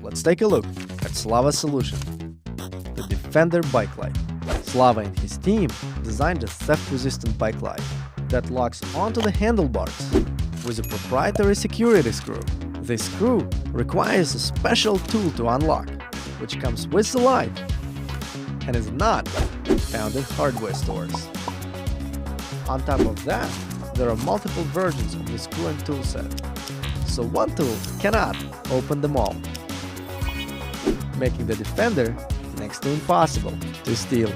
let's take a look at Slava's solution, the Defender Bike Light. Slava and his team designed a theft-resistant bike light that locks onto the handlebars with a proprietary security screw. This screw requires a special tool to unlock, which comes with the light and is not found in hardware stores. On top of that, there are multiple versions of the screw and tool set, so one tool cannot open them all, making the Defender next to impossible to steal.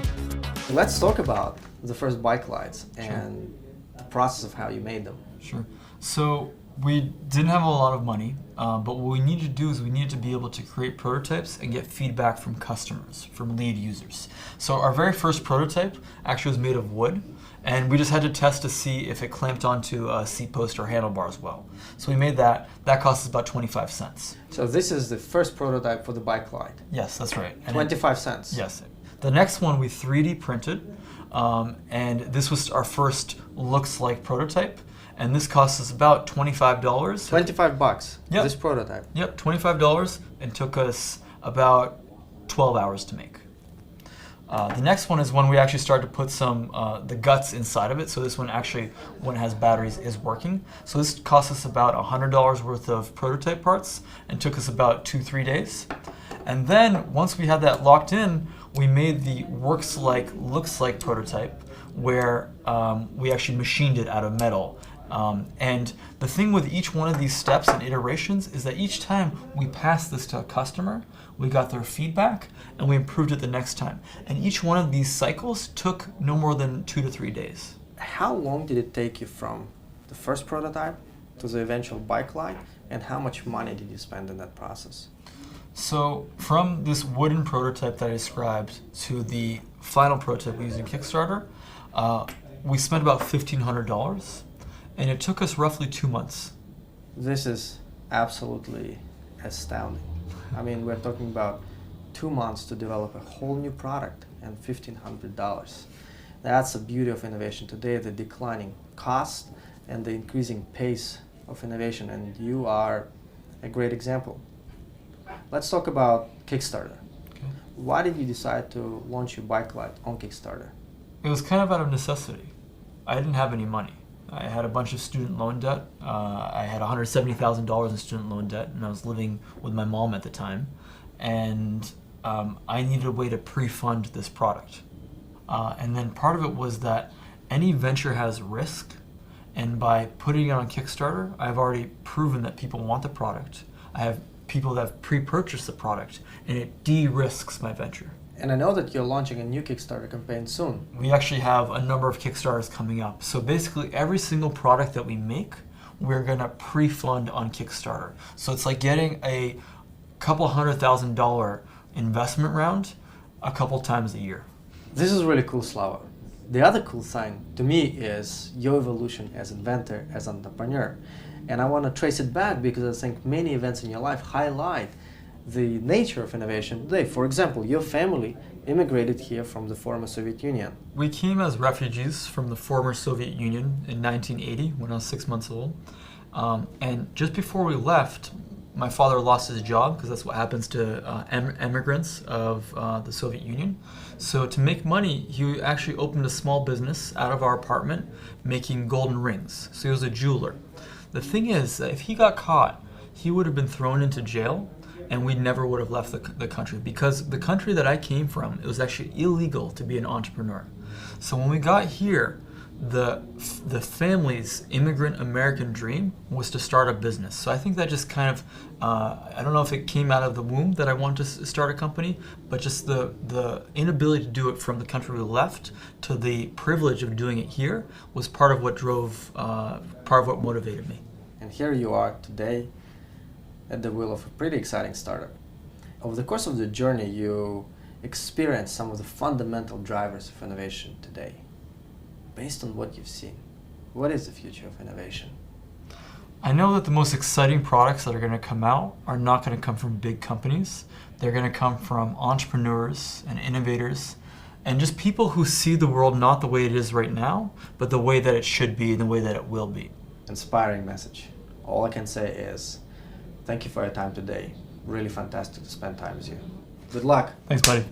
Let's talk about the first bike lights and the process of how you made them. Sure. So we didn't have a lot of money, but what we needed to do is we needed to be able to create prototypes and get feedback from customers, from lead users. So our very first prototype actually was made of wood, and we just had to test to see if it clamped onto a seat post or handlebars well. So we made that. That cost us about 25 cents. So this is the first prototype for the bike light. Yes, that's right. And 25 cents. Yes. The next one we 3D printed, and this was our first looks like prototype. And this cost us about $25. 25 bucks. Yep. This prototype. Yep, $25, and took us about 12 hours to make. The next one is when we actually started to put some the guts inside of it. So this one actually, when it has batteries, is working. So this cost us about $100 worth of prototype parts and took us about 2-3 days. And then once we had that locked in, we made the looks like prototype, where we actually machined it out of metal. And the thing with each one of these steps and iterations is that each time we passed this to a customer, we got their feedback and we improved it the next time. And each one of these cycles took no more than 2 to 3 days. How long did it take you from the first prototype to the eventual bike light, and how much money did you spend in that process? So from this wooden prototype that I described to the final prototype we used in Kickstarter, we spent about $1,500. And it took us roughly 2 months. This is absolutely astounding. I mean, we're talking about 2 months to develop a whole new product and $1,500. That's the beauty of innovation today, the declining cost and the increasing pace of innovation, and you are a great example. Let's talk about Kickstarter. Okay. Why did you decide to launch your bike light on Kickstarter? It was kind of out of necessity. I didn't have any money. I had a bunch of student loan debt. I had $170,000 in student loan debt, and I was living with my mom at the time. And I needed a way to pre-fund this product. And then part of it was that any venture has risk, and by putting it on Kickstarter, I've already proven that people want the product. I have people that have pre-purchased the product, and it de-risks my venture. And I know that you're launching a new Kickstarter campaign soon. We actually have a number of Kickstarters coming up. So basically every single product that we make, we're gonna pre-fund on Kickstarter. So it's like getting a couple $100,000 investment round a couple times a year. This is really cool, Slava. The other cool sign to me is your evolution as inventor, as entrepreneur. And I want to trace it back because I think many events in your life highlight the nature of innovation today. For example, your family immigrated here from the former Soviet Union. We came as refugees from the former Soviet Union in 1980 when I was 6 months old. And just before we left, my father lost his job, because that's what happens to immigrants of the Soviet Union. So to make money, he actually opened a small business out of our apartment making golden rings. So he was a jeweler. The thing is that if he got caught, he would have been thrown into jail, and we never would have left the country, because the country that I came from, it was actually illegal to be an entrepreneur. So when we got here, the family's immigrant American dream was to start a business. So I think that just kind of, I don't know if it came out of the womb that I wanted to start a company, but just the inability to do it from the country we left to the privilege of doing it here was part of what drove, part of what motivated me. And here you are today at the wheel of a pretty exciting startup. Over the course of the journey, you experienced some of the fundamental drivers of innovation today. Based on what you've seen, what is the future of innovation? I know that the most exciting products that are going to come out are not going to come from big companies. They're going to come from entrepreneurs and innovators and just people who see the world not the way it is right now, but the way that it should be and the way that it will be. Inspiring message. All I can say is thank you for your time today. really fantastic to spend time with you. Good luck. Thanks, buddy.